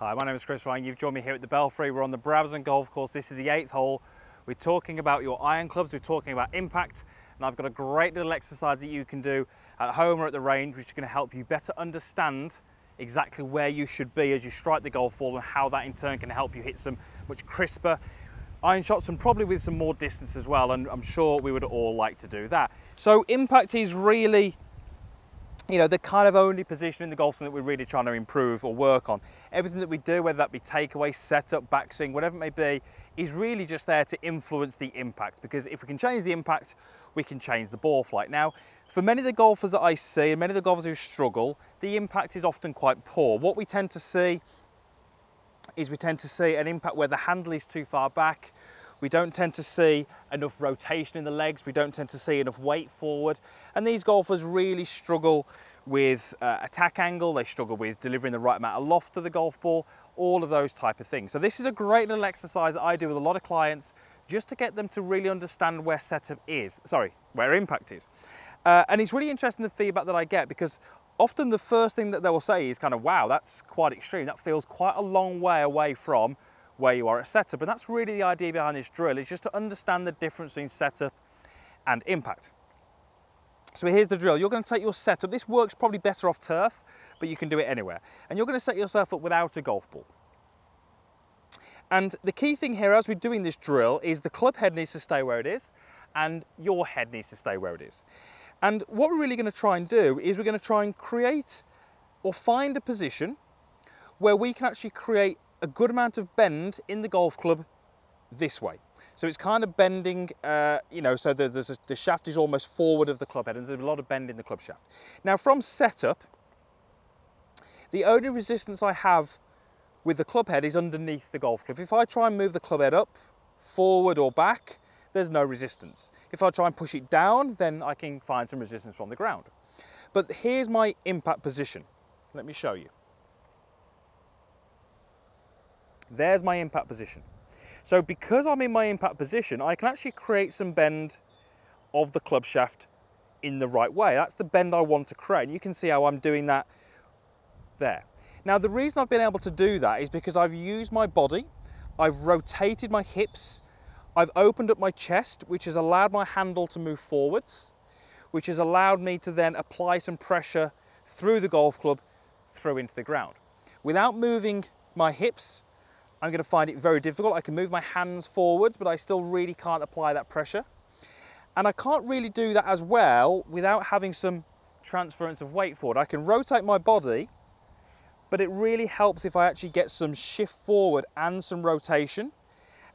Hi, my name is Chris Ryan. You've joined me here at the Belfry. We're on the Brabazon Golf Course. This is the 8th hole. We're talking about your iron clubs. We're talking about impact. And I've got a great little exercise that you can do at home or at the range, which is going to help you better understand exactly where you should be as you strike the golf ball and how that in turn can help you hit some much crisper iron shots and probably with some more distance as well. And I'm sure we would all like to do that. So impact is really, you know, the kind of only position in the golf swing that we're really trying to improve or work on. Everything that we do, whether that be takeaway, setup, backswing, whatever it may be, is really just there to influence the impact, because if we can change the impact, we can change the ball flight. Now, for many of the golfers that I see and many of the golfers who struggle, the impact is often quite poor. What we tend to see is an impact where the handle is too far back. We don't tend to see enough rotation in the legs. We don't tend to see enough weight forward. And these golfers really struggle with attack angle. They struggle with delivering the right amount of loft to the golf ball, all of those type of things. So this is a great little exercise that I do with a lot of clients just to get them to really understand where where impact is. And it's really interesting the feedback that I get, because often the first thing that they will say is kind of, wow, that's quite extreme. That feels quite a long way away from where you are at setup. And that's really the idea behind this drill, is just to understand the difference between setup and impact. So here's the drill. You're going to take your setup. This works probably better off turf, but you can do it anywhere. And you're going to set yourself up without a golf ball. And the key thing here as we're doing this drill is the club head needs to stay where it is and your head needs to stay where it is. And what we're really going to try and do is we're going to try and create or find a position where we can actually create a good amount of bend in the golf club this way. So it's kind of bending, you know, so the shaft is almost forward of the club head and there's a lot of bend in the club shaft. Now from setup, the only resistance I have with the club head is underneath the golf club. If I try and move the club head up, forward or back, there's no resistance. If I try and push it down, then I can find some resistance from the ground. But here's my impact position. Let me show you. There's my impact position. So because I'm in my impact position, I can actually create some bend of the club shaft in the right way. That's the bend I want to create. And you can see how I'm doing that there. Now, the reason I've been able to do that is because I've used my body, I've rotated my hips, I've opened up my chest, which has allowed my handle to move forwards, which has allowed me to then apply some pressure through the golf club, through into the ground. Without moving my hips, I'm going to find it very difficult. I can move my hands forwards, but I still really can't apply that pressure. And I can't really do that as well without having some transference of weight forward. I can rotate my body, but it really helps if I actually get some shift forward and some rotation,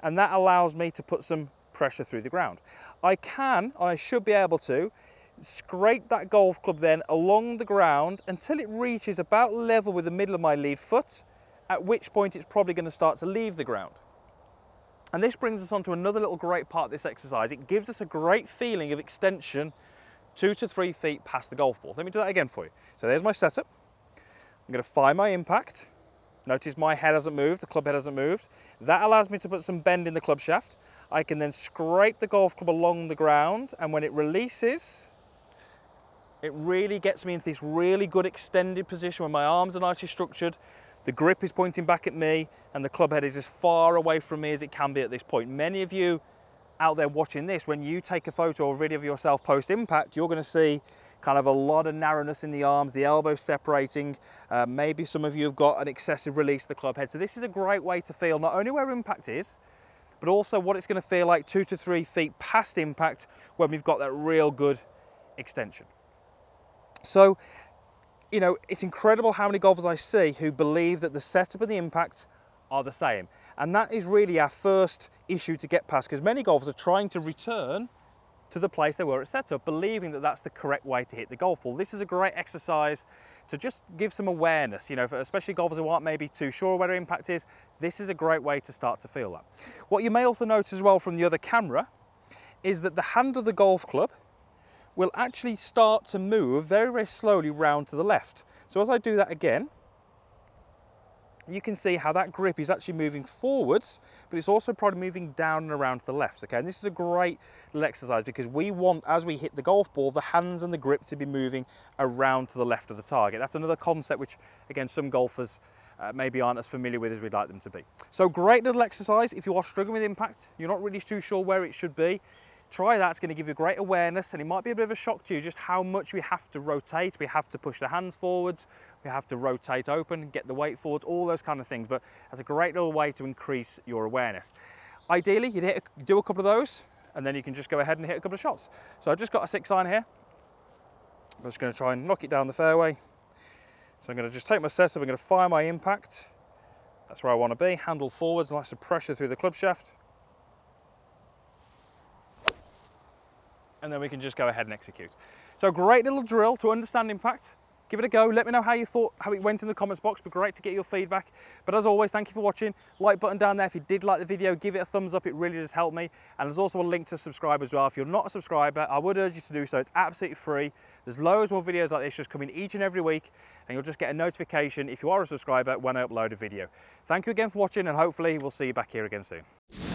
and that allows me to put some pressure through the ground. I should be able to scrape that golf club then along the ground until it reaches about level with the middle of my lead foot, at which point it's probably going to start to leave the ground. And this brings us on to another little great part of this exercise. It gives us a great feeling of extension 2 to 3 feet past the golf ball. Let me do that again for you. So there's my setup. I'm going to find my impact. Notice my head hasn't moved, the club head hasn't moved. That allows me to put some bend in the club shaft. I can then scrape the golf club along the ground, and when it releases, it really gets me into this really good extended position where my arms are nicely structured, the grip is pointing back at me, and the club head is as far away from me as it can be at this point. Many of you out there watching this, when you take a photo or video of yourself post-impact, you're going to see kind of a lot of narrowness in the arms, the elbows separating. Maybe some of you have got an excessive release of the club head. So this is a great way to feel not only where impact is, but also what it's going to feel like 2 to 3 feet past impact when we've got that real good extension. So, you know, it's incredible how many golfers I see who believe that the setup and the impact are the same. And that is really our first issue to get past, because many golfers are trying to return to the place they were at setup, believing that that's the correct way to hit the golf ball. This is a great exercise to just give some awareness, you know, for especially golfers who aren't maybe too sure where impact is. This is a great way to start to feel that. What you may also notice as well from the other camera is that the hand of the golf club will actually start to move very, very slowly round to the left. So as I do that again, you can see how that grip is actually moving forwards, but it's also probably moving down and around to the left, okay? And this is a great little exercise because we want, as we hit the golf ball, the hands and the grip to be moving around to the left of the target. That's another concept which, again, some golfers maybe aren't as familiar with as we'd like them to be. So great little exercise. If you are struggling with impact, you're not really too sure where it should be, try that. It's going to give you great awareness, and it might be a bit of a shock to you just how much we have to rotate. We have to push the hands forwards, we have to rotate open, get the weight forwards, all those kind of things. But that's a great little way to increase your awareness. Ideally, you'd do a couple of those, and then you can just go ahead and hit a couple of shots. So I've just got a 6-iron here. I'm just going to try and knock it down the fairway. So I'm going to just take my setup, I'm going to fire my impact. That's where I want to be, handle forwards, nice and pressure through the club shaft. And then we can just go ahead and execute. So great little drill to understand impact. Give it a go. Let me know how you thought, how it went in the comments box. It'd be great to get your feedback. But as always, thank you for watching. Like button down there if you did like the video. Give it a thumbs up. It really does help me. And there's also a link to subscribe as well. If you're not a subscriber, I would urge you to do so. It's absolutely free. There's loads more videos like this just coming each and every week, and you'll just get a notification if you are a subscriber when I upload a video. Thank you again for watching, and hopefully we'll see you back here again soon.